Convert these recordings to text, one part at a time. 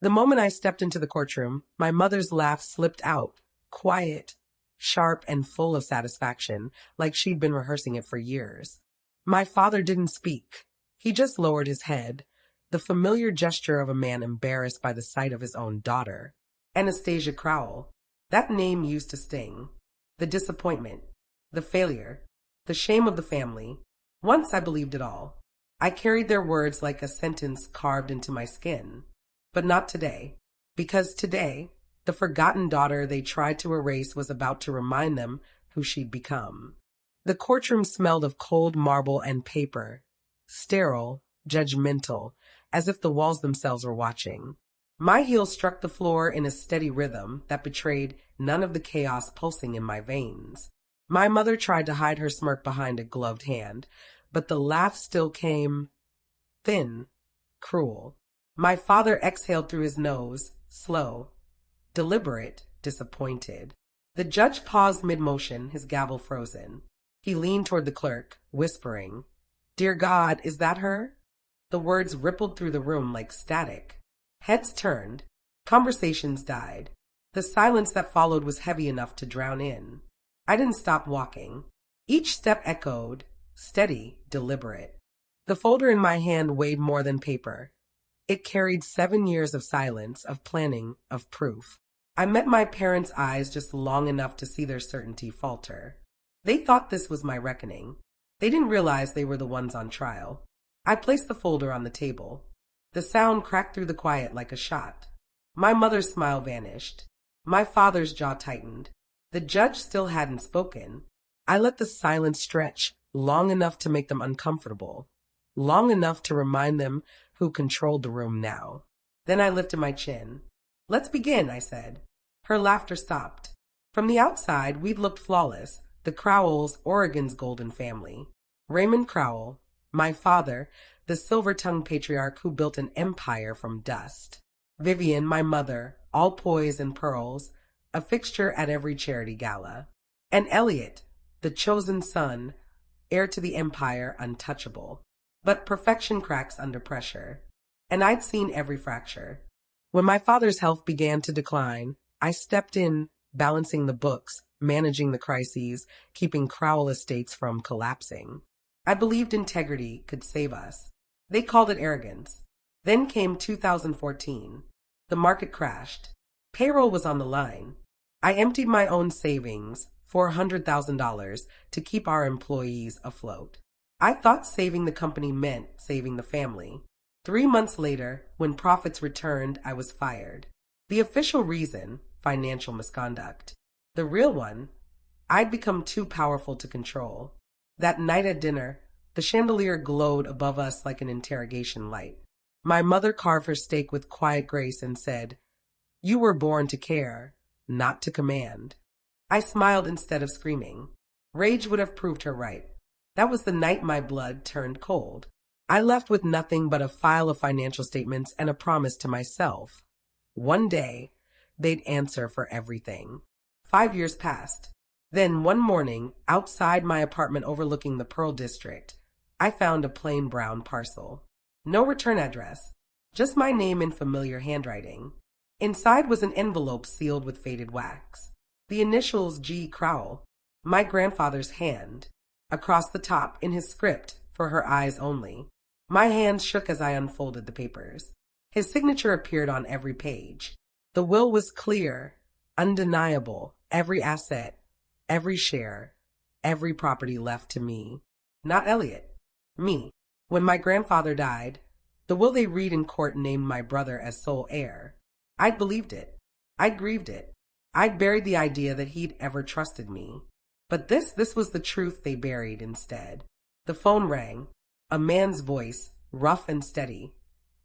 The moment I stepped into the courtroom, my mother's laugh slipped out, quiet, sharp, and full of satisfaction, like she'd been rehearsing it for years. My father didn't speak. He just lowered his head, the familiar gesture of a man embarrassed by the sight of his own daughter. Anastasia Crowell. That name used to sting. The disappointment, the failure, the shame of the family. Once I believed it all. I carried their words like a sentence carved into my skin. But not today. Because today, the forgotten daughter they tried to erase was about to remind them who she'd become. The courtroom smelled of cold marble and paper, sterile, judgmental, as if the walls themselves were watching. My heels struck the floor in a steady rhythm that betrayed none of the chaos pulsing in my veins. My mother tried to hide her smirk behind a gloved hand, but the laugh still came thin, cruel. My father exhaled through his nose, slow, deliberate, disappointed. The judge paused mid-motion, his gavel frozen. He leaned toward the clerk, whispering, "Dear God, is that her?" The words rippled through the room like static. Heads turned. Conversations died. The silence that followed was heavy enough to drown in. I didn't stop walking. Each step echoed, steady, deliberate. The folder in my hand weighed more than paper. It carried 7 years of silence, of planning, of proof. I met my parents' eyes just long enough to see their certainty falter. They thought this was my reckoning. They didn't realize they were the ones on trial. I placed the folder on the table. The sound cracked through the quiet like a shot. My mother's smile vanished. My father's jaw tightened. The judge still hadn't spoken. I let the silence stretch long enough to make them uncomfortable, long enough to remind them who controlled the room now. Then I lifted my chin. "Let's begin," I said. Her laughter stopped. From the outside, we'd looked flawless, the Crowells, Oregon's golden family. Raymond Crowell, my father, the silver-tongued patriarch who built an empire from dust. Vivian, my mother, all poise and pearls, a fixture at every charity gala. And Elliot, the chosen son, heir to the empire, untouchable. But perfection cracks under pressure. And I'd seen every fracture. When my father's health began to decline, I stepped in, balancing the books, managing the crises, keeping Crowell estates from collapsing. I believed integrity could save us. They called it arrogance. Then came 2014. The market crashed. Payroll was on the line. I emptied my own savings, $400,000, to keep our employees afloat. I thought saving the company meant saving the family. 3 months later, when profits returned, I was fired. The official reason, financial misconduct. The real one, I'd become too powerful to control. That night at dinner, the chandelier glowed above us like an interrogation light. My mother carved her steak with quiet grace and said, "You were born to care, not to command." I smiled instead of screaming. Rage would have proved her right. That was the night my blood turned cold. I left with nothing but a file of financial statements and a promise to myself. One day, they'd answer for everything. 5 years passed. Then one morning, outside my apartment overlooking the Pearl District, I found a plain brown parcel. No return address, just my name in familiar handwriting. Inside was an envelope sealed with faded wax. The initials G. Crowell, my grandfather's hand. Across the top, in his script, for her eyes only. My hands shook as I unfolded the papers. His signature appeared on every page. The will was clear, undeniable, every asset, every share, every property left to me. Not Elliot. Me. When my grandfather died, the will they read in court named my brother as sole heir. I'd believed it. I'd grieved it. I'd buried the idea that he'd ever trusted me. But this was the truth they buried instead. The phone rang. A man's voice, rough and steady.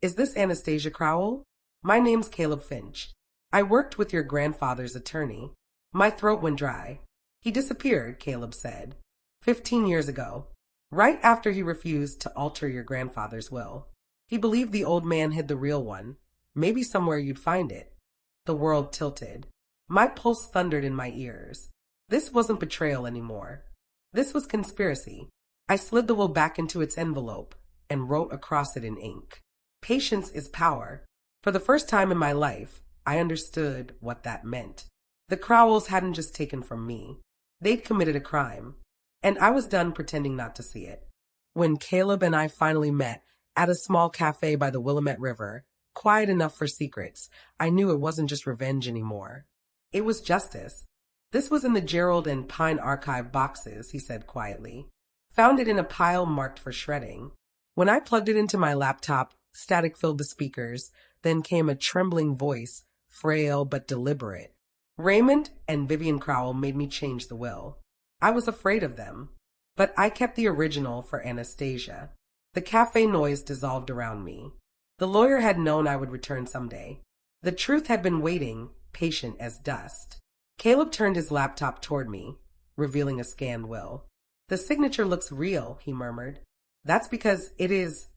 "Is this Anastasia Crowell? My name's Caleb Finch. I worked with your grandfather's attorney." My throat went dry. "He disappeared," Caleb said. 15 years ago. Right after he refused to alter your grandfather's will. He believed the old man hid the real one. Maybe somewhere you'd find it. The world tilted. My pulse thundered in my ears. This wasn't betrayal anymore. This was conspiracy. I slid the will back into its envelope and wrote across it in ink. "Patience is power." For the first time in my life, I understood what that meant. The Crowells hadn't just taken from me. They'd committed a crime, and I was done pretending not to see it. When Caleb and I finally met at a small cafe by the Willamette River, quiet enough for secrets, I knew it wasn't just revenge anymore. It was justice. This was in the Gerald and Pine archive boxes, he said quietly. Found it in a pile marked for shredding. When I plugged it into my laptop, static filled the speakers, then came a trembling voice, frail but deliberate. Raymond and Vivian Crowell made me change the will. I was afraid of them, but I kept the original for Anastasia. The cafe noise dissolved around me. The lawyer had known I would return someday. The truth had been waiting, patient as dust. Caleb turned his laptop toward me, revealing a scanned will. The signature looks real, he murmured. That's because it is,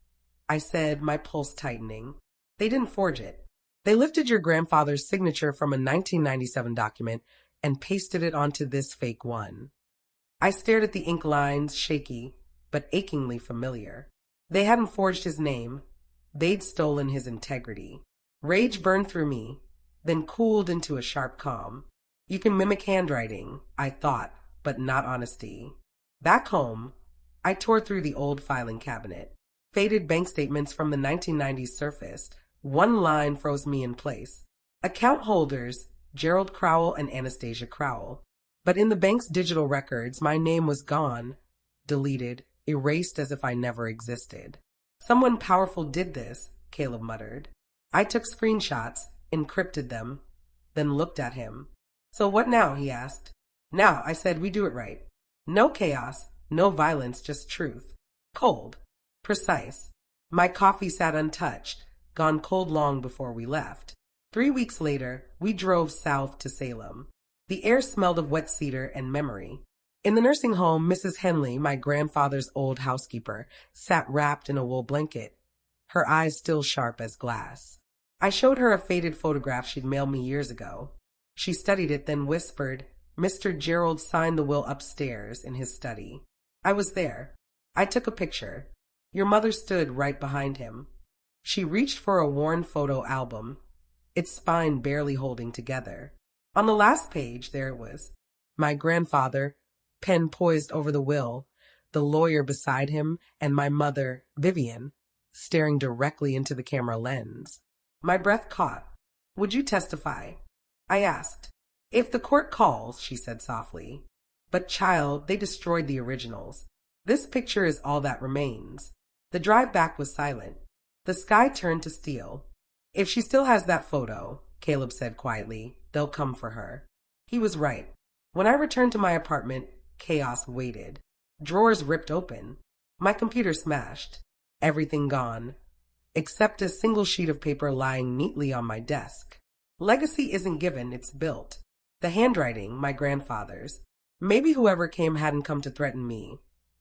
I said, my pulse tightening. They didn't forge it. They lifted your grandfather's signature from a 1997 document and pasted it onto this fake one. I stared at the ink lines, shaky, but achingly familiar. They hadn't forged his name. They'd stolen his integrity. Rage burned through me, then cooled into a sharp calm. You can mimic handwriting, I thought, but not honesty. Back home, I tore through the old filing cabinet. Faded bank statements from the 1990s surfaced. One line froze me in place. Account holders, Gerald Crowell and Anastasia Crowell. But in the bank's digital records, my name was gone, deleted, erased as if I never existed. Someone powerful did this, Caleb muttered. I took screenshots, encrypted them, then looked at him. So what now, he asked. Now, I said, we do it right. No chaos, no violence, just truth. Cold. Precise. My coffee sat untouched, gone cold long before we left. 3 weeks later, we drove south to Salem. The air smelled of wet cedar and memory. In the nursing home, Mrs. Henley, my grandfather's old housekeeper, sat wrapped in a wool blanket, her eyes still sharp as glass. I showed her a faded photograph she'd mailed me years ago. She studied it, then whispered, Mr. Gerald signed the will upstairs in his study. I was there. I took a picture. Your mother stood right behind him. She reached for a worn photo album, its spine barely holding together. On the last page, there it was. My grandfather, pen poised over the will, the lawyer beside him, and my mother, Vivian, staring directly into the camera lens. My breath caught. Would you testify? I asked. If the court calls, she said softly. But child, they destroyed the originals. This picture is all that remains. The drive back was silent. The sky turned to steel. If she still has that photo, Caleb said quietly, they'll come for her. He was right. When I returned to my apartment, chaos waited. Drawers ripped open. My computer smashed. Everything gone, except a single sheet of paper lying neatly on my desk. Legacy isn't given, it's built. The handwriting, my grandfather's. Maybe whoever came hadn't come to threaten me,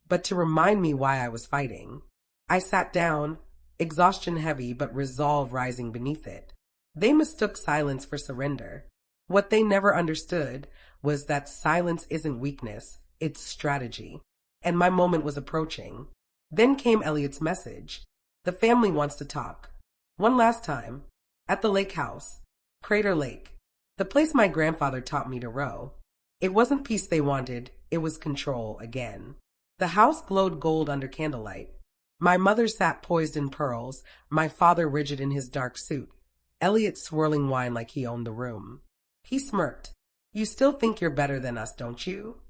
but to remind me why I was fighting. I sat down, exhaustion heavy but resolve rising beneath it. They mistook silence for surrender. What they never understood was that silence isn't weakness, it's strategy. And my moment was approaching. Then came Elliot's message. The family wants to talk. One last time. At the lake house. Crater Lake. The place my grandfather taught me to row. It wasn't peace they wanted, it was control again. The house glowed gold under candlelight. My mother sat poised in pearls, my father rigid in his dark suit, Elliot swirling wine like he owned the room. He smirked. You still think you're better than us, don't you?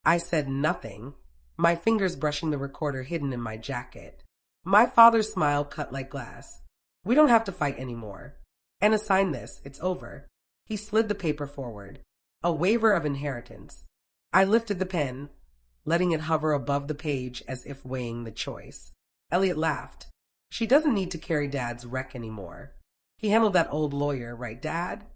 I said nothing, my fingers brushing the recorder hidden in my jacket. My father's smile cut like glass. We don't have to fight anymore. Anna signed this, it's over. He slid the paper forward. A waiver of inheritance. I lifted the pen, letting it hover above the page as if weighing the choice. Elliot laughed. She doesn't need to carry Dad's wreck anymore. He handled that old lawyer, right, Dad?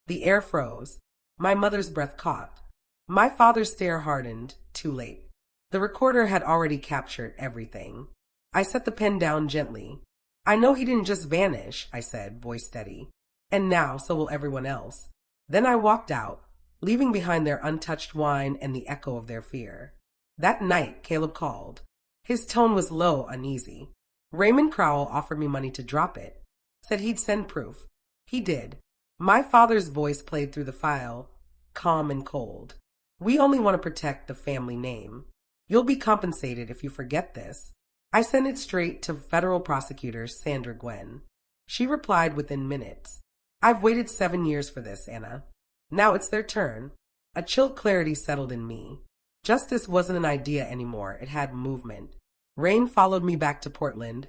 The air froze. My mother's breath caught. My father's stare hardened, too late. The recorder had already captured everything. I set the pen down gently. I know he didn't just vanish, I said, voice steady. And now, so will everyone else. Then I walked out, leaving behind their untouched wine and the echo of their fear. That night, Caleb called. His tone was low, uneasy. Raymond Crowell offered me money to drop it. Said he'd send proof. He did. My father's voice played through the file, calm and cold. We only want to protect the family name. You'll be compensated if you forget this. I sent it straight to federal prosecutor Sandra Gwen. She replied within minutes. I've waited 7 years for this, Anna. Now it's their turn. A chill clarity settled in me. Justice wasn't an idea anymore, it had movement. Rain followed me back to Portland,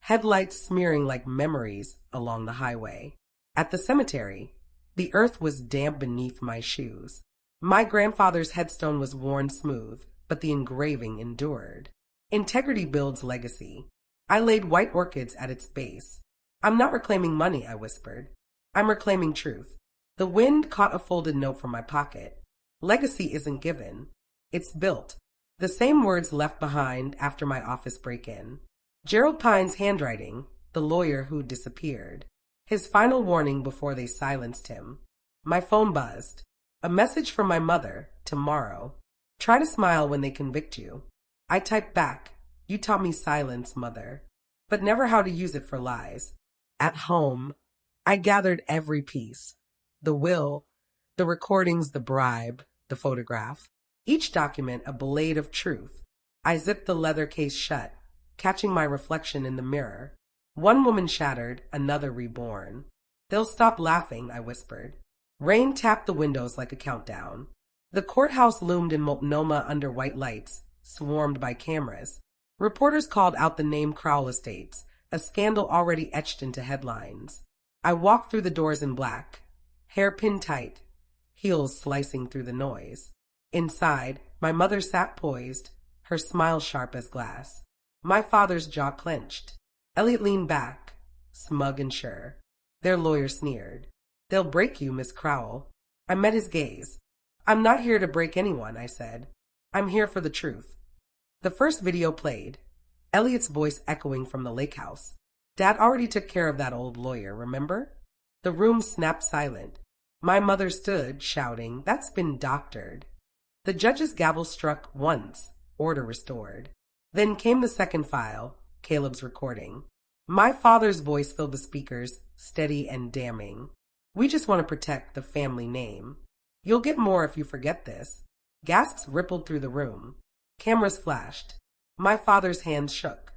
headlights smearing like memories along the highway. At the cemetery, the earth was damp beneath my shoes. My grandfather's headstone was worn smooth, but the engraving endured. Integrity builds legacy. I laid white orchids at its base. I'm not reclaiming money, I whispered. I'm reclaiming truth. The wind caught a folded note from my pocket. Legacy isn't given. It's built. The same words left behind after my office break-in. Gerald Pine's handwriting, the lawyer who disappeared. His final warning before they silenced him. My phone buzzed. A message from my mother, tomorrow. Try to smile when they convict you. I typed back, you taught me silence, mother, but never how to use it for lies. At home, I gathered every piece. The will, the recordings, the bribe, the photograph. Each document a blade of truth. I zipped the leather case shut, catching my reflection in the mirror. One woman shattered, another reborn. They'll stop laughing, I whispered. Rain tapped the windows like a countdown. The courthouse loomed in Multnomah under white lights, swarmed by cameras. Reporters called out the name Crowell Estates, a scandal already etched into headlines. I walked through the doors in black, hair pinned tight, heels slicing through the noise. Inside, my mother sat poised, her smile sharp as glass. My father's jaw clenched. Elliot leaned back, smug and sure. Their lawyer sneered. They'll break you, Miss Crowell. I met his gaze. I'm not here to break anyone, I said. I'm here for the truth. The first video played, Elliot's voice echoing from the lake house. Dad already took care of that old lawyer, remember? The room snapped silent. My mother stood, shouting, That's been doctored. The judge's gavel struck once, order restored. Then came the second file, Caleb's recording. My father's voice filled the speakers, steady and damning. We just want to protect the family name. You'll get more if you forget this. Gasps rippled through the room. Cameras flashed. My father's hand shook.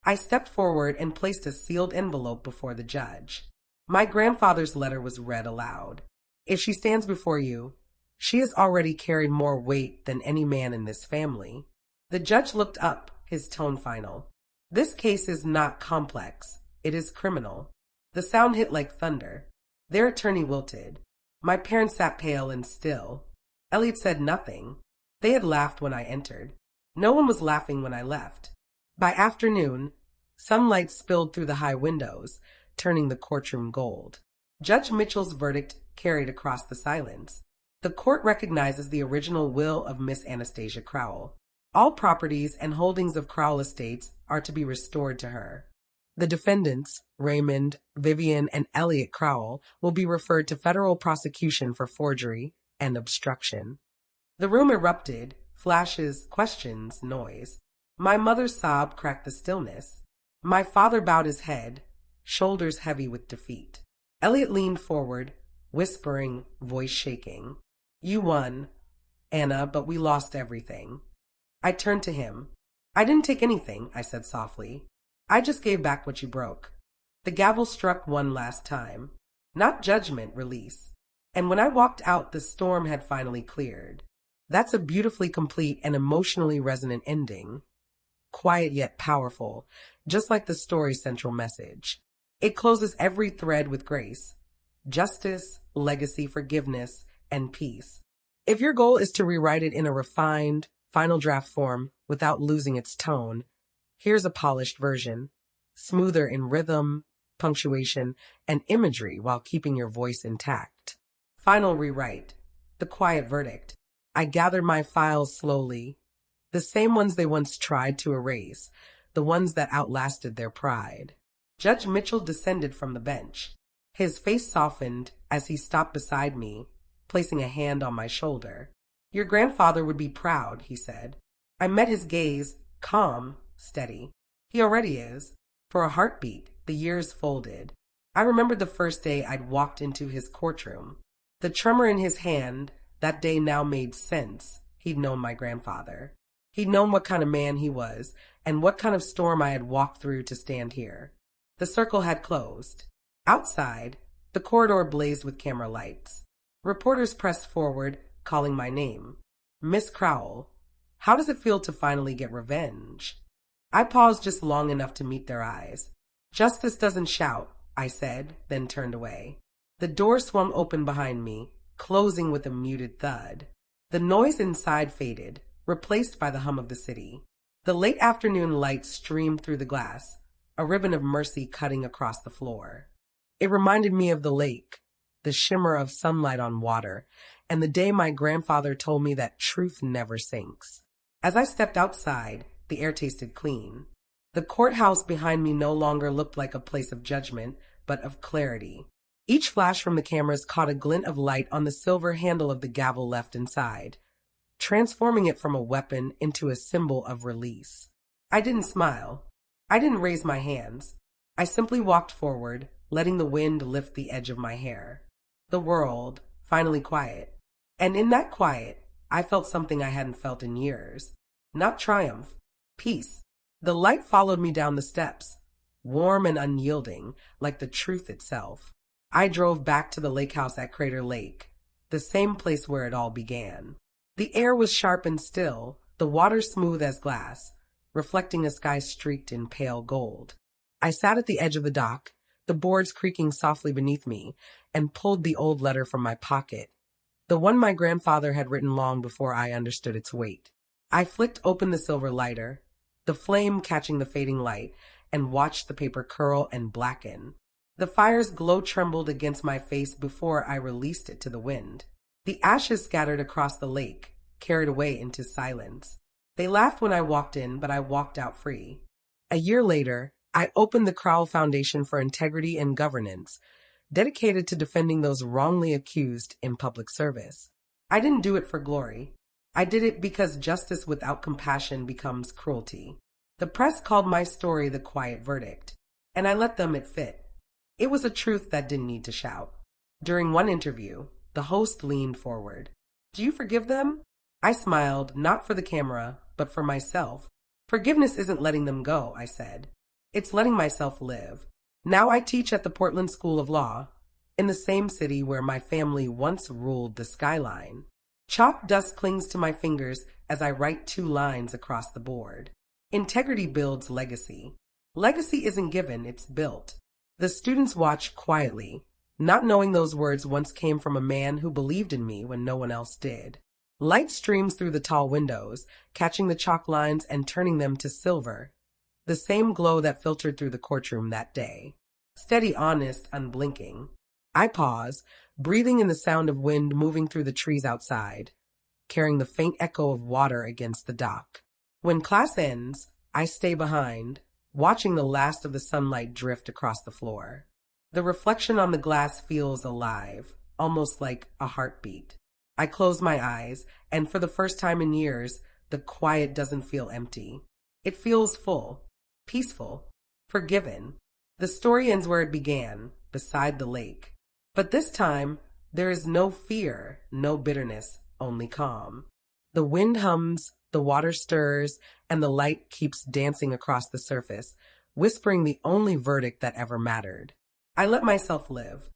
I stepped forward and placed a sealed envelope before the judge. My grandfather's letter was read aloud. If she stands before you, she has already carried more weight than any man in this family. The judge looked up, his tone final. This case is not complex. It is criminal. The sound hit like thunder. Their attorney wilted. My parents sat pale and still. Elliot said nothing. They had laughed when I entered. No one was laughing when I left. By afternoon, sunlight spilled through the high windows, turning the courtroom gold. Judge Mitchell's verdict carried across the silence. The court recognizes the original will of Miss Anastasia Crowell. All properties and holdings of Crowell Estates are to be restored to her. The defendants, Raymond, Vivian, and Elliot Crowell, will be referred to federal prosecution for forgery and obstruction. The room erupted, flashes, questions, noise. My mother's sob cracked the stillness. My father bowed his head, shoulders heavy with defeat. Elliot leaned forward, whispering, voice shaking. You won, Anna, but we lost everything. I turned to him. I didn't take anything, I said softly. I just gave back what you broke. The gavel struck one last time. Not judgment, release. And when I walked out, the storm had finally cleared. That's a beautifully complete and emotionally resonant ending. Quiet yet powerful, just like the story's central message. It closes every thread with grace. Justice, legacy, forgiveness, and peace. If your goal is to rewrite it in a refined, final draft form without losing its tone, here's a polished version, smoother in rhythm, punctuation, and imagery while keeping your voice intact. Final rewrite, the quiet verdict. I gathered my files slowly, the same ones they once tried to erase, the ones that outlasted their pride. Judge Mitchell descended from the bench. His face softened as he stopped beside me, placing a hand on my shoulder. Your grandfather would be proud, he said. I met his gaze, calm, steady. He already is. For a heartbeat, the years folded. I remembered the first day I'd walked into his courtroom. The tremor in his hand that day now made sense. He'd known my grandfather. He'd known what kind of man he was and what kind of storm I had walked through to stand here. The circle had closed. Outside, the corridor blazed with camera lights. Reporters pressed forward, calling my name. Miss Crowell, how does it feel to finally get revenge? I paused just long enough to meet their eyes. Justice doesn't shout, I said, then turned away. The door swung open behind me, closing with a muted thud. The noise inside faded, replaced by the hum of the city. The late afternoon light streamed through the glass, a ribbon of mercy cutting across the floor. It reminded me of the lake, the shimmer of sunlight on water, and the day my grandfather told me that truth never sinks. As I stepped outside, the air tasted clean. The courthouse behind me no longer looked like a place of judgment, but of clarity. Each flash from the cameras caught a glint of light on the silver handle of the gavel left inside, transforming it from a weapon into a symbol of release. I didn't smile. I didn't raise my hands. I simply walked forward, letting the wind lift the edge of my hair. The world, finally quiet. And in that quiet, I felt something I hadn't felt in years. Not triumph, peace. The light followed me down the steps, warm and unyielding, like the truth itself. I drove back to the lake house at Crater Lake, the same place where it all began. The air was sharp and still, the water smooth as glass, reflecting a sky streaked in pale gold. I sat at the edge of the dock, the boards creaking softly beneath me, and pulled the old letter from my pocket, the one my grandfather had written long before I understood its weight. I flicked open the silver lighter, the flame catching the fading light, and watched the paper curl and blacken. The fire's glow trembled against my face before I released it to the wind. The ashes scattered across the lake, carried away into silence. They laughed when I walked in, but I walked out free. A year later, I opened the Crowell Foundation for Integrity and Governance, dedicated to defending those wrongly accused in public service. I didn't do it for glory. I did it because justice without compassion becomes cruelty. The press called my story the quiet verdict, and I let them admit. It was a truth that didn't need to shout. During one interview, the host leaned forward. "Do you forgive them?" I smiled, not for the camera, but for myself. "Forgiveness isn't letting them go," I said. "It's letting myself live." Now I teach at the Portland School of Law, in the same city where my family once ruled the skyline. Chalk dust clings to my fingers as I write 2 lines across the board. Integrity builds legacy. Legacy isn't given, it's built. The students watch quietly, not knowing those words once came from a man who believed in me when no one else did. Light streams through the tall windows, catching the chalk lines and turning them to silver, the same glow that filtered through the courtroom that day. Steady, honest, unblinking. I pause, breathing in the sound of wind moving through the trees outside, carrying the faint echo of water against the dock. When class ends, I stay behind, watching the last of the sunlight drift across the floor. The reflection on the glass feels alive, almost like a heartbeat. I close my eyes, and for the first time in years, the quiet doesn't feel empty. It feels full, peaceful, forgiven. The story ends where it began, beside the lake. But this time, there is no fear, no bitterness, only calm. The wind hums, the water stirs, and the light keeps dancing across the surface, whispering the only verdict that ever mattered. I let myself live.